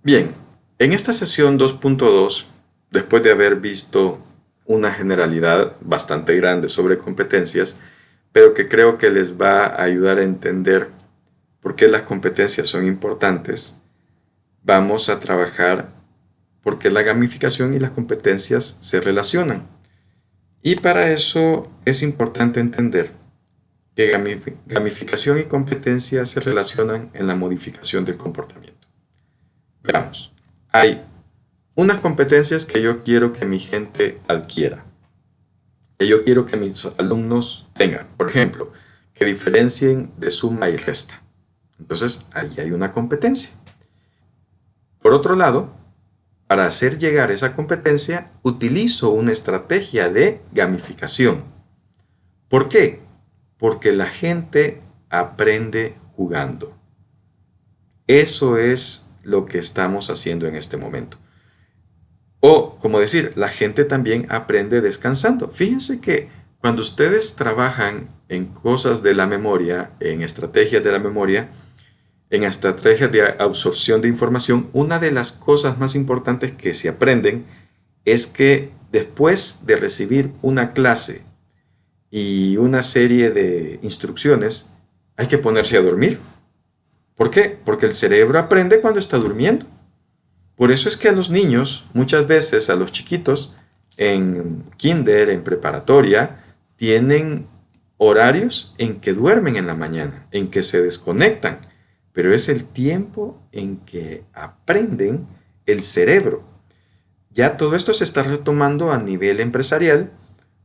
Bien, en esta sesión 2.2, después de haber visto una generalidad bastante grande sobre competencias, pero que creo que les va a ayudar a entender por qué las competencias son importantes, vamos a trabajar por qué la gamificación y las competencias se relacionan. Y para eso es importante entender que gamificación y competencia se relacionan en la modificación del comportamiento. Veamos, hay unas competencias que yo quiero que mi gente adquiera, que yo quiero que mis alumnos tengan. Por ejemplo, que diferencien de suma y resta. Entonces, ahí hay una competencia. Por otro lado, para hacer llegar esa competencia, utilizo una estrategia de gamificación. ¿Por qué? Porque la gente aprende jugando. Eso es lo que estamos haciendo en este momento. O, como decir, la gente también aprende descansando. Fíjense que cuando ustedes trabajan en cosas de la memoria, en estrategias de la memoria, en estrategias de absorción de información, una de las cosas más importantes que se aprenden es que después de recibir una clase y una serie de instrucciones, hay que ponerse a dormir. ¿Por qué? Porque el cerebro aprende cuando está durmiendo. Por eso es que a los niños, muchas veces a los chiquitos, en kinder, en preparatoria, tienen horarios en que duermen en la mañana, en que se desconectan, pero es el tiempo en que aprenden el cerebro. Ya todo esto se está retomando a nivel empresarial,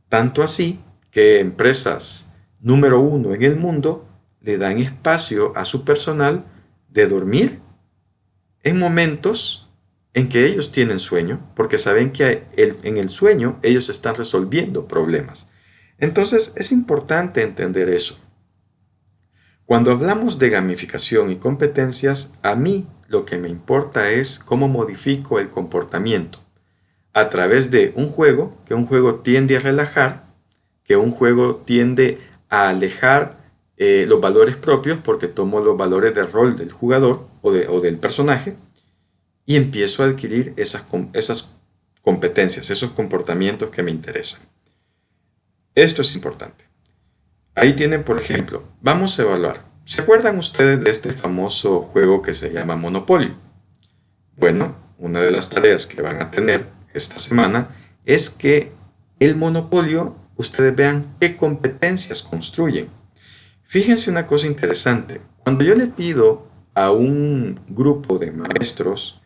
tanto así que empresas número uno en el mundo le dan espacio a su personal de dormir en momentos en que ellos tienen sueño, porque saben que en el sueño ellos están resolviendo problemas. Entonces es importante entender eso. Cuando hablamos de gamificación y competencias, a mí lo que me importa es cómo modifico el comportamiento a través de un juego, que un juego tiende a relajar, que un juego tiende a alejar los valores propios porque tomo los valores de rol del jugador o del personaje y empiezo a adquirir esas competencias, esos comportamientos que me interesan. Esto es importante. Ahí tienen, por ejemplo, vamos a evaluar. ¿Se acuerdan ustedes de este famoso juego que se llama Monopolio? Bueno, una de las tareas que van a tener esta semana es que el monopolio, ustedes vean qué competencias construyen. Fíjense una cosa interesante. Cuando yo le pido a un grupo de maestros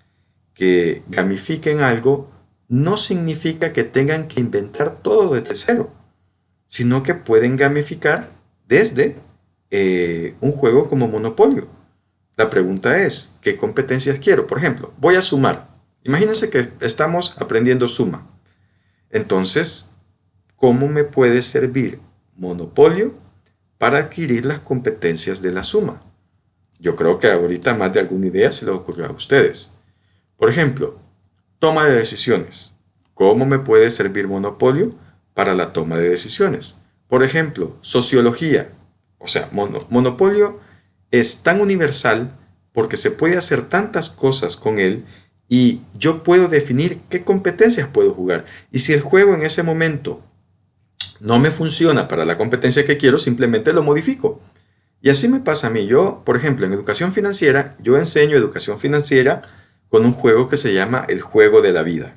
que gamifiquen algo, no significa que tengan que inventar todo desde cero, sino que pueden gamificar desde un juego como Monopolio. La pregunta es, ¿qué competencias quiero? Por ejemplo, voy a sumar. Imagínense que estamos aprendiendo suma. Entonces, ¿cómo me puede servir Monopolio para adquirir las competencias de la suma? Yo creo que ahorita más de alguna idea se les ocurrió a ustedes. Por ejemplo, toma de decisiones. ¿Cómo me puede servir Monopolio para la toma de decisiones? Por ejemplo, sociología. O sea, Monopolio es tan universal porque se puede hacer tantas cosas con él y yo puedo definir qué competencias puedo jugar. Y si el juego en ese momento no me funciona para la competencia que quiero, simplemente lo modifico. Y así me pasa a mí. Yo, por ejemplo, en educación financiera, yo enseño educación financiera con un juego que se llama el juego de la vida.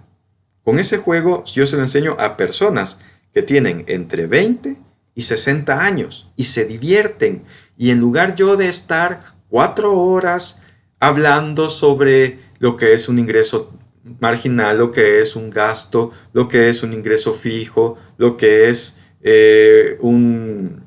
Con ese juego yo se lo enseño a personas que tienen entre 20 y 60 años y se divierten. Y en lugar yo de estar 4 horas hablando sobre lo que es un ingreso marginal, lo que es un gasto, lo que es un ingreso fijo, lo que es un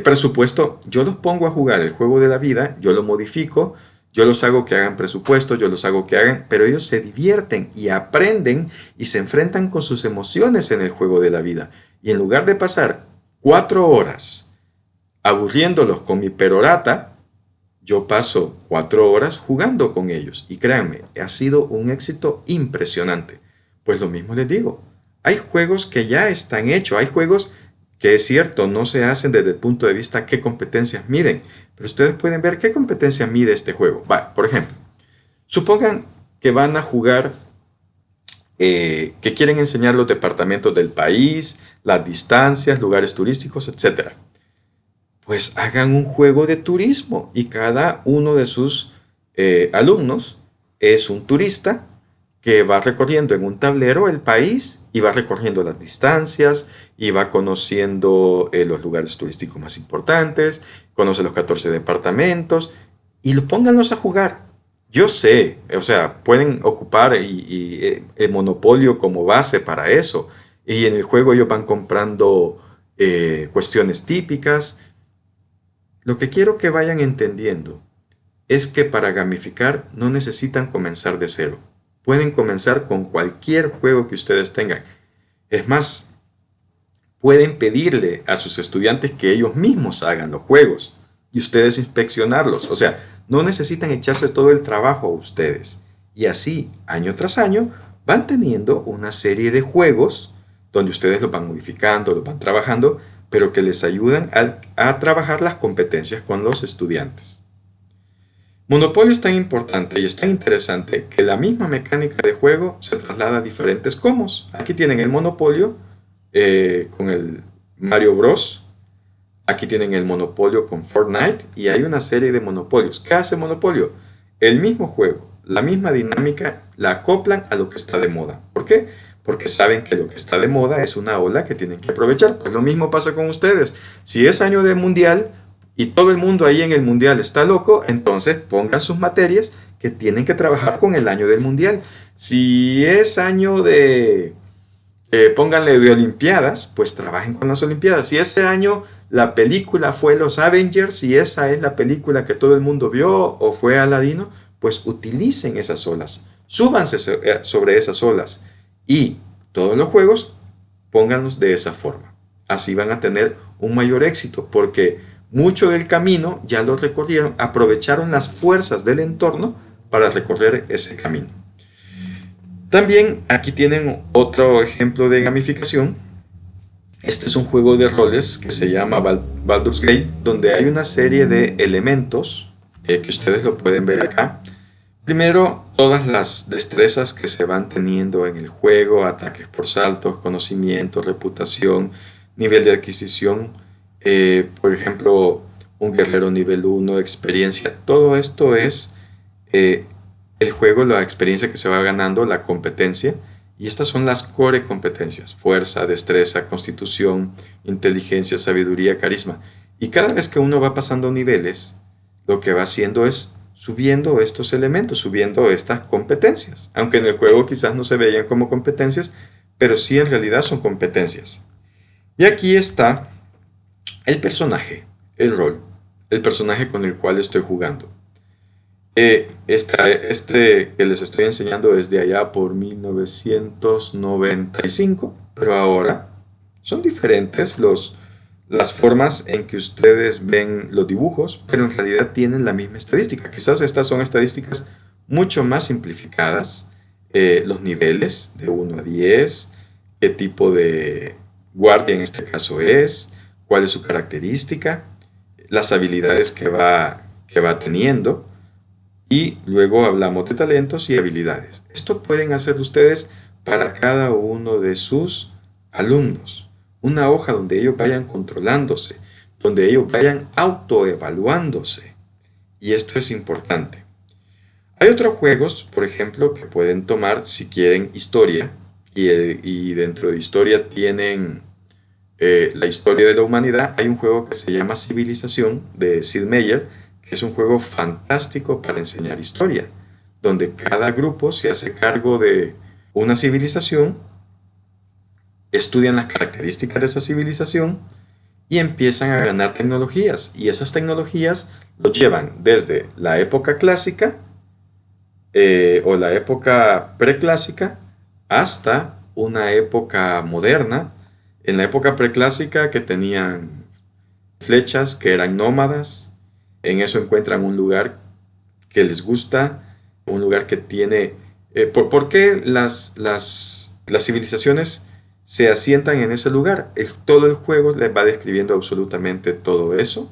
presupuesto, yo los pongo a jugar el juego de la vida, yo lo modifico, yo los hago que hagan presupuesto, yo los hago que hagan, pero ellos se divierten y aprenden y se enfrentan con sus emociones en el juego de la vida. Y en lugar de pasar 4 horas aburriéndolos con mi perorata, yo paso 4 horas jugando con ellos. Y créanme, ha sido un éxito impresionante. Pues lo mismo les digo, hay juegos que ya están hechos, hay juegos que es cierto, no se hacen desde el punto de vista qué competencias miden, pero ustedes pueden ver qué competencia mide este juego. Va, por ejemplo, supongan que van a jugar, que quieren enseñar los departamentos del país, las distancias, lugares turísticos, etcétera. Pues hagan un juego de turismo y cada uno de sus alumnos es un turista que va recorriendo en un tablero el país y va recorriendo las distancias y va conociendo los lugares turísticos más importantes, conoce los 14 departamentos y pónganlos a jugar. Yo sé, o sea, pueden ocupar el monopolio como base para eso y en el juego ellos van comprando cuestiones típicas. Lo que quiero que vayan entendiendo es que para gamificar no necesitan comenzar de cero. Pueden comenzar con cualquier juego que ustedes tengan. Es más, pueden pedirle a sus estudiantes que ellos mismos hagan los juegos y ustedes inspeccionarlos. O sea, no necesitan echarse todo el trabajo a ustedes. Y así, año tras año, van teniendo una serie de juegos donde ustedes los van modificando, los van trabajando, pero que les ayudan a trabajar las competencias con los estudiantes. Monopolio es tan importante y es tan interesante que la misma mecánica de juego se traslada a diferentes comos. Aquí tienen el Monopolio con el Mario Bros. Aquí tienen el Monopolio con Fortnite y hay una serie de monopolios. ¿Qué hace Monopolio? El mismo juego, la misma dinámica, la acoplan a lo que está de moda. ¿Por qué? Porque saben que lo que está de moda es una ola que tienen que aprovechar. Pues lo mismo pasa con ustedes. Si es año de mundial y todo el mundo ahí en el mundial está loco, entonces pongan sus materias que tienen que trabajar con el año del mundial. Si es año de, pónganle de olimpiadas, pues trabajen con las olimpiadas. Si ese año la película fue Los Avengers y esa es la película que todo el mundo vio o fue Aladino, pues utilicen esas olas, súbanse sobre esas olas y todos los juegos pónganlos de esa forma. Así van a tener un mayor éxito porque mucho del camino ya lo recorrieron, aprovecharon las fuerzas del entorno para recorrer ese camino. También aquí tienen otro ejemplo de gamificación. Este es un juego de roles que se llama Baldur's Gate, donde hay una serie de elementos que ustedes lo pueden ver acá. Primero, todas las destrezas que se van teniendo en el juego, ataques por saltos, conocimiento, reputación, nivel de adquisición, por ejemplo, un guerrero nivel 1, experiencia, todo esto es el juego, la experiencia que se va ganando, la competencia. Y estas son las core competencias: fuerza, destreza, constitución, inteligencia, sabiduría, carisma. Y cada vez que uno va pasando niveles, lo que va haciendo es subiendo estos elementos, subiendo estas competencias. Aunque en el juego quizás no se veían como competencias, pero sí en realidad son competencias. Y aquí está el personaje, el rol, el personaje con el cual estoy jugando. Este que les estoy enseñando es de allá por 1995, pero ahora son diferentes las formas en que ustedes ven los dibujos, pero en realidad tienen la misma estadística. Quizás estas son estadísticas mucho más simplificadas, los niveles de 1 a 10, qué tipo de guardia en este caso es, cuál es su característica, las habilidades que va teniendo. Y luego hablamos de talentos y habilidades. Esto pueden hacer ustedes para cada uno de sus alumnos. Una hoja donde ellos vayan controlándose, donde ellos vayan autoevaluándose. Y esto es importante. Hay otros juegos, por ejemplo, que pueden tomar si quieren historia. Y dentro de historia tienen la historia de la humanidad. Hay un juego que se llama Civilización de Sid Meier, que es un juego fantástico para enseñar historia, donde cada grupo se hace cargo de una civilización, estudian las características de esa civilización y empiezan a ganar tecnologías. Y esas tecnologías los llevan desde la época clásica o la época preclásica hasta una época moderna. En la época preclásica, que tenían flechas, que eran nómadas. En eso encuentran un lugar que les gusta, un lugar que tiene... ¿por qué las civilizaciones se asientan en ese lugar? Todo el juego les va describiendo absolutamente todo eso.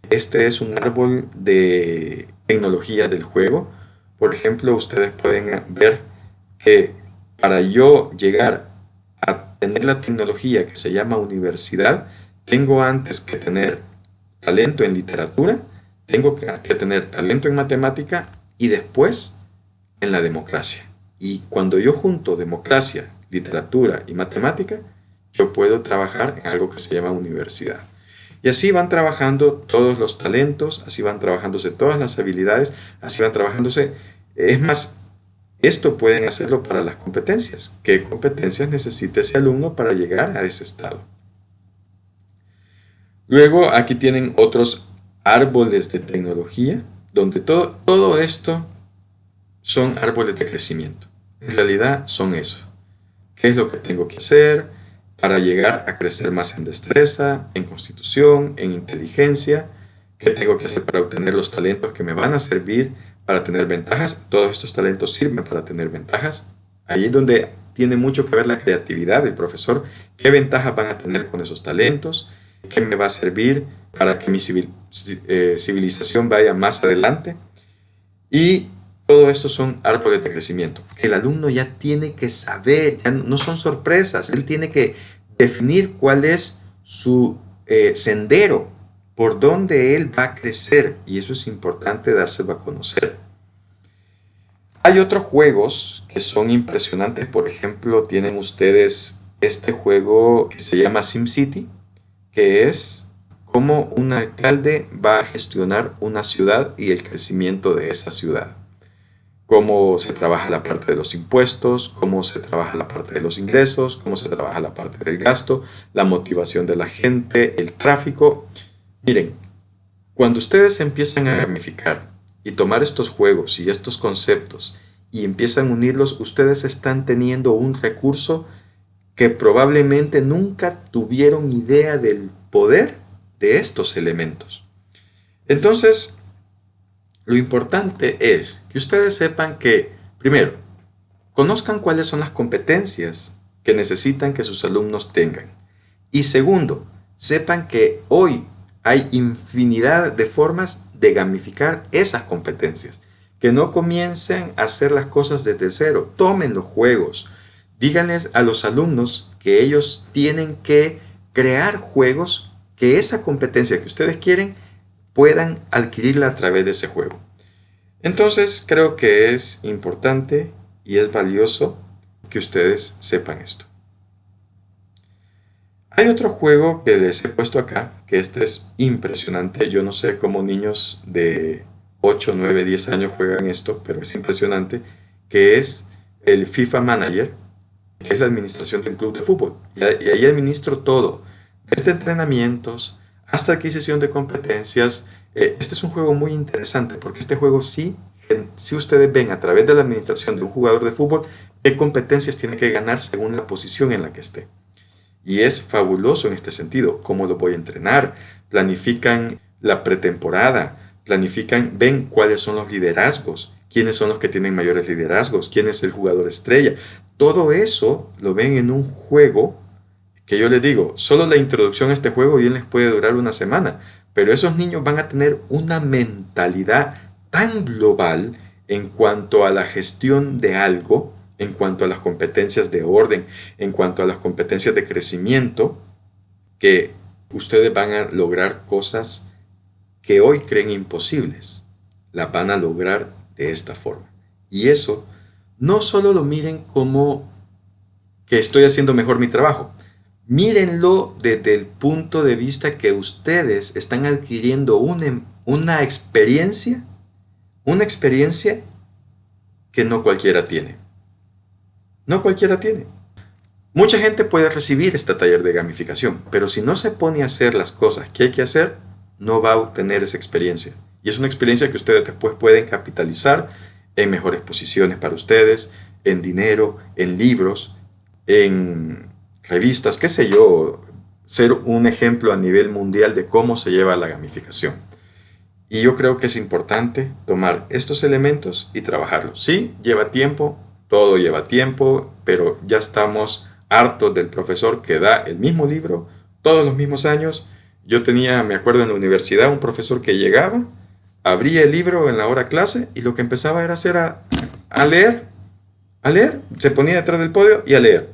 Este es un árbol de tecnología del juego. Por ejemplo, ustedes pueden ver que para yo llegar a tener la tecnología que se llama universidad, tengo antes que tener talento en literatura, tengo que tener talento en matemática y después en la democracia. Y cuando yo junto democracia, literatura y matemática, yo puedo trabajar en algo que se llama universidad. Y así van trabajando todos los talentos, así van trabajándose todas las habilidades, así van trabajándose. Es más, esto pueden hacerlo para las competencias. ¿Qué competencias necesita ese alumno para llegar a ese estado? Luego aquí tienen otros árboles de tecnología, donde todo esto son árboles de crecimiento. En realidad son eso. ¿Qué es lo que tengo que hacer para llegar a crecer más en destreza, en constitución, en inteligencia? ¿Qué tengo que hacer para obtener los talentos que me van a servir para tener ventajas? Todos estos talentos sirven para tener ventajas. Ahí es donde tiene mucho que ver la creatividad del profesor. ¿Qué ventajas van a tener con esos talentos? ¿Qué me va a servir para que mi civilización vaya más adelante? Y todo esto son árboles de crecimiento. El alumno ya tiene que saber, ya no son sorpresas, él tiene que definir cuál es su sendero, por donde él va a crecer, y eso es importante dárselo a conocer. Hay otros juegos que son impresionantes, por ejemplo, tienen ustedes este juego que se llama SimCity, que es cómo un alcalde va a gestionar una ciudad y el crecimiento de esa ciudad. Cómo se trabaja la parte de los impuestos, cómo se trabaja la parte de los ingresos, cómo se trabaja la parte del gasto, la motivación de la gente, el tráfico. Miren, cuando ustedes empiezan a gamificar y tomar estos juegos y estos conceptos y empiezan a unirlos, ustedes están teniendo un recurso que probablemente nunca tuvieron idea del poder de estos elementos. Entonces, lo importante es que ustedes sepan que, primero, conozcan cuáles son las competencias que necesitan que sus alumnos tengan. Y segundo, sepan que hoy hay infinidad de formas de gamificar esas competencias. Que no comiencen a hacer las cosas desde cero. Tomen los juegos. Díganles a los alumnos que ellos tienen que crear juegos que esa competencia que ustedes quieren puedan adquirirla a través de ese juego. Entonces creo que es importante y es valioso que ustedes sepan esto. Hay otro juego que les he puesto acá, que este es impresionante. Yo no sé cómo niños de 8, 9, 10 años juegan esto, pero es impresionante, que es el FIFA Manager, que es la administración de un club de fútbol. Y ahí administro todo, desde entrenamientos hasta adquisición de competencias. Este es un juego muy interesante porque este juego sí, si ustedes ven a través de la administración de un jugador de fútbol, qué competencias tiene que ganar según la posición en la que esté. Y es fabuloso en este sentido, cómo lo voy a entrenar, planifican la pretemporada, ven cuáles son los liderazgos, quiénes son los que tienen mayores liderazgos, quién es el jugador estrella. Todo eso lo ven en un juego que yo les digo, solo la introducción a este juego bien les puede durar una semana, pero esos niños van a tener una mentalidad tan global en cuanto a la gestión de algo, en cuanto a las competencias de orden, en cuanto a las competencias de crecimiento, que ustedes van a lograr cosas que hoy creen imposibles. Las van a lograr de esta forma. Y eso no solo lo miren como que estoy haciendo mejor mi trabajo. Mírenlo desde el punto de vista que ustedes están adquiriendo una experiencia que no cualquiera tiene. No cualquiera tiene. Mucha gente puede recibir este taller de gamificación, pero si no se pone a hacer las cosas que hay que hacer, no va a obtener esa experiencia. Y es una experiencia que ustedes después pueden capitalizar en mejores posiciones para ustedes, en dinero, en libros, en revistas, qué sé yo, ser un ejemplo a nivel mundial de cómo se lleva la gamificación. Y yo creo que es importante tomar estos elementos y trabajarlos. Sí, lleva tiempo, todo lleva tiempo, pero ya estamos hartos del profesor que da el mismo libro todos los mismos años. Yo tenía, me acuerdo en la universidad, un profesor que llegaba abría el libro en la hora clase y lo que empezaba era hacer a leer, se ponía detrás del podio y a leer.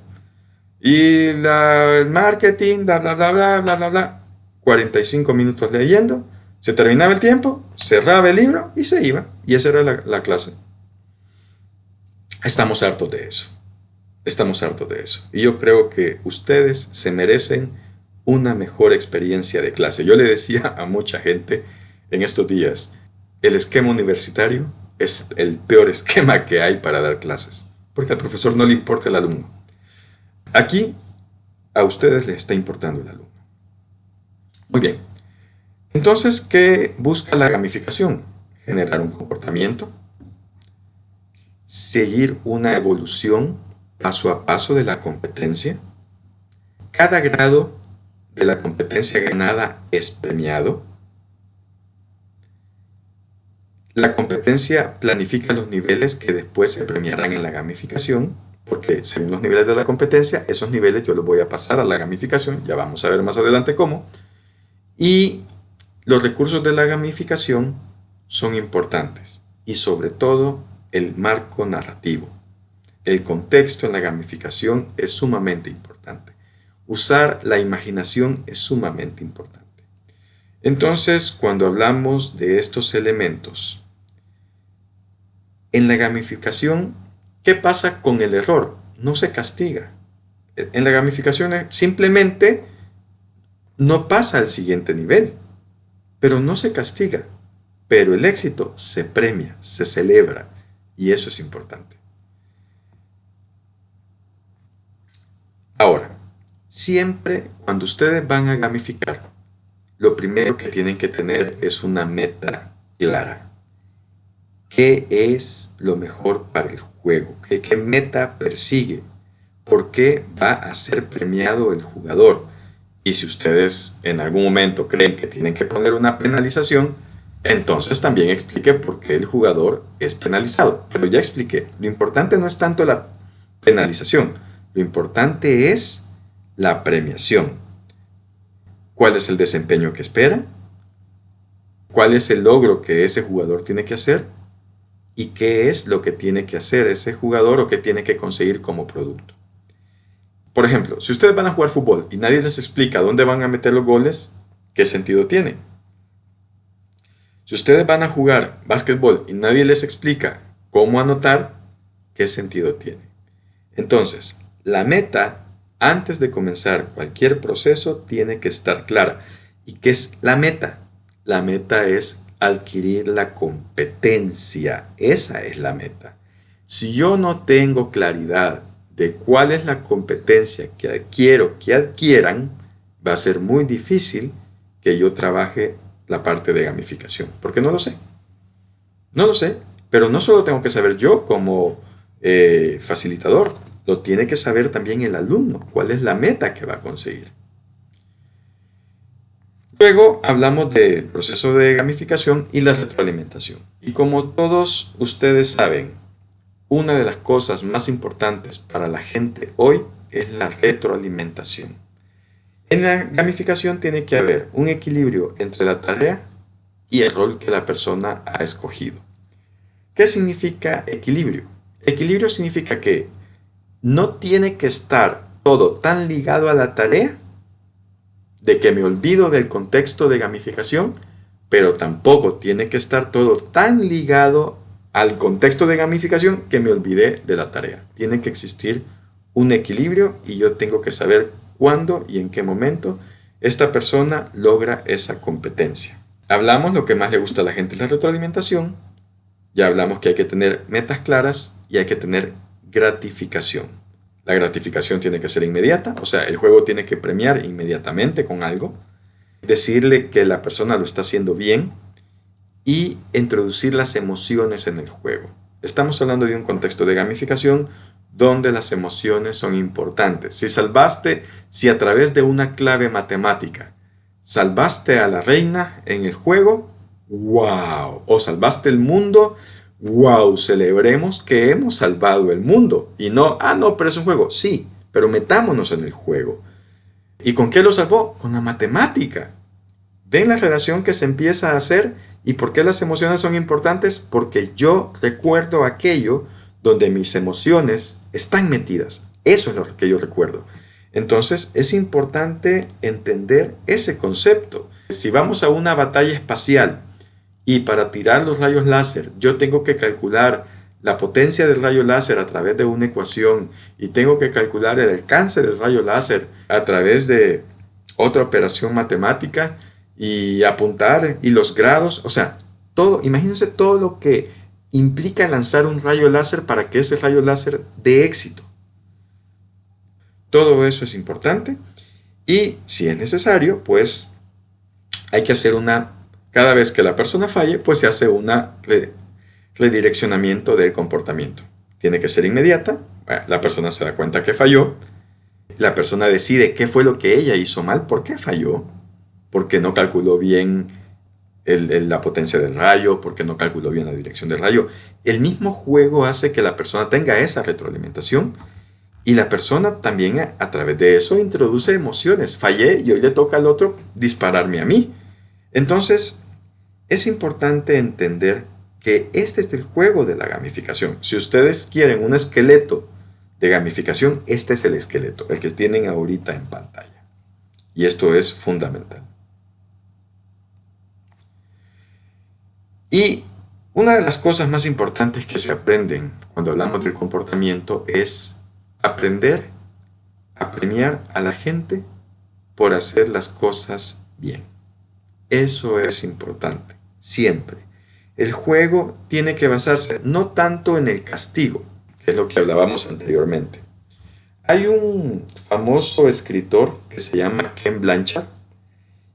Y el marketing, bla, bla, bla, bla, bla, bla, bla. 45 minutos leyendo, se terminaba el tiempo, cerraba el libro y se iba. Y esa era la clase. Estamos hartos de eso. Estamos hartos de eso. Y yo creo que ustedes se merecen una mejor experiencia de clase. Yo le decía a mucha gente en estos días, el esquema universitario es el peor esquema que hay para dar clases, porque al profesor no le importa el alumno. Aquí a ustedes les está importando el alumno. Muy bien. Entonces, ¿qué busca la gamificación? Generar un comportamiento, seguir una evolución paso a paso de la competencia. Cada grado de la competencia ganada es premiado. La competencia planifica los niveles que después se premiarán en la gamificación, porque según los niveles de la competencia, esos niveles yo los voy a pasar a la gamificación, ya vamos a ver más adelante cómo. Y los recursos de la gamificación son importantes, y sobre todo el marco narrativo. El contexto en la gamificación es sumamente importante. Usar la imaginación es sumamente importante. Entonces, cuando hablamos de estos elementos, en la gamificación, ¿qué pasa con el error? No se castiga. En la gamificación simplemente no pasa al siguiente nivel, pero no se castiga. Pero el éxito se premia, se celebra, y eso es importante. Ahora, siempre cuando ustedes van a gamificar, lo primero que tienen que tener es una meta clara. ¿Qué es lo mejor para el juego? ¿Qué meta persigue? ¿Por qué va a ser premiado el jugador? Y si ustedes en algún momento creen que tienen que poner una penalización, entonces también explique por qué el jugador es penalizado. Pero ya expliqué, lo importante no es tanto la penalización, lo importante es la premiación. ¿Cuál es el desempeño que espera? ¿Cuál es el logro que ese jugador tiene que hacer? ¿Y qué es lo que tiene que hacer ese jugador o qué tiene que conseguir como producto? Por ejemplo, si ustedes van a jugar fútbol y nadie les explica dónde van a meter los goles, ¿qué sentido tiene? Si ustedes van a jugar básquetbol y nadie les explica cómo anotar, ¿qué sentido tiene? Entonces, la meta, antes de comenzar cualquier proceso, tiene que estar clara. ¿Y qué es la meta? La meta es adquirir la competencia. Esa es la meta. Si yo no tengo claridad de cuál es la competencia que quiero que adquieran, va a ser muy difícil que yo trabaje la parte de gamificación, porque no lo sé. No lo sé, pero no solo tengo que saber yo como facilitador, lo tiene que saber también el alumno, cuál es la meta que va a conseguir. Luego hablamos del proceso de gamificación y la retroalimentación. Y como todos ustedes saben, una de las cosas más importantes para la gente hoy es la retroalimentación. En la gamificación tiene que haber un equilibrio entre la tarea y el rol que la persona ha escogido. ¿Qué significa equilibrio? Equilibrio significa que no tiene que estar todo tan ligado a la tarea de que me olvido del contexto de gamificación, pero tampoco tiene que estar todo tan ligado al contexto de gamificación que me olvidé de la tarea. Tiene que existir un equilibrio y yo tengo que saber cuándo y en qué momento esta persona logra esa competencia. Hablamos lo que más le gusta a la gente es la retroalimentación. Ya hablamos que hay que tener metas claras y hay que tener gratificación. La gratificación tiene que ser inmediata, o sea, el juego tiene que premiar inmediatamente con algo, decirle que la persona lo está haciendo bien y introducir las emociones en el juego. Estamos hablando de un contexto de gamificación donde las emociones son importantes. Si a través de una clave matemática salvaste a la reina en el juego, ¡wow! O salvaste el mundo, ¡wow! Celebremos que hemos salvado el mundo. Y no, no, pero es un juego. Sí, pero metámonos en el juego. ¿Y con qué lo salvó? Con la matemática. ¿Ven la relación que se empieza a hacer? ¿Y por qué las emociones son importantes? Porque yo recuerdo aquello donde mis emociones están metidas. Eso es lo que yo recuerdo. Entonces es importante entender ese concepto. Si vamos a una batalla espacial y para tirar los rayos láser yo tengo que calcular la potencia del rayo láser a través de una ecuación y tengo que calcular el alcance del rayo láser a través de otra operación matemática y apuntar y los grados, o sea, todo, imagínense todo lo que implica lanzar un rayo láser para que ese rayo láser dé éxito. Todo eso es importante y si es necesario, pues hay que hacer cada vez que la persona falle, pues se hace una redireccionamiento del comportamiento. Tiene que ser inmediata, la persona se da cuenta que falló, la persona decide qué fue lo que ella hizo mal, por qué falló, porque no calculó bien la potencia del rayo, porque no calculó bien la dirección del rayo. El mismo juego hace que la persona tenga esa retroalimentación y la persona también a través de eso introduce emociones. Fallé y hoy le toca al otro dispararme a mí. Entonces, es importante entender que este es el juego de la gamificación. Si ustedes quieren un esqueleto de gamificación, este es el esqueleto, el que tienen ahorita en pantalla. Y esto es fundamental. Y una de las cosas más importantes que se aprenden cuando hablamos del comportamiento es aprender a premiar a la gente por hacer las cosas bien. Eso es importante, siempre. El juego tiene que basarse no tanto en el castigo, que es lo que hablábamos anteriormente. Hay un famoso escritor que se llama Ken Blanchard,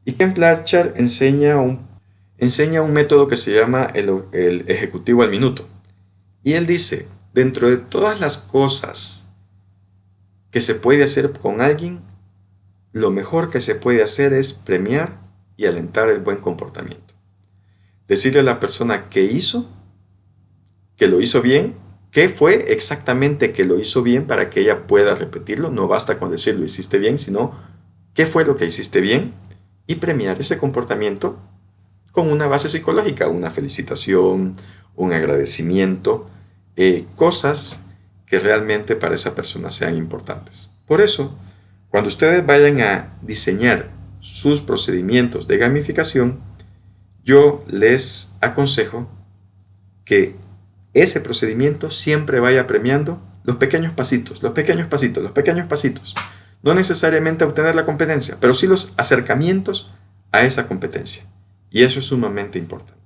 y Ken Blanchard enseña un método que se llama el ejecutivo al minuto. Y él dice, dentro de todas las cosas que se puede hacer con alguien, lo mejor que se puede hacer es premiar y alentar el buen comportamiento. Decirle a la persona qué hizo, que lo hizo bien, qué fue exactamente que lo hizo bien para que ella pueda repetirlo. No basta con decir lo hiciste bien, sino qué fue lo que hiciste bien y premiar ese comportamiento con una base psicológica, una felicitación, un agradecimiento, cosas que realmente para esa persona sean importantes. Por eso, cuando ustedes vayan a diseñar sus procedimientos de gamificación, yo les aconsejo que ese procedimiento siempre vaya premiando los pequeños pasitos, los pequeños pasitos, los pequeños pasitos. No necesariamente obtener la competencia, pero sí los acercamientos a esa competencia. Y eso es sumamente importante.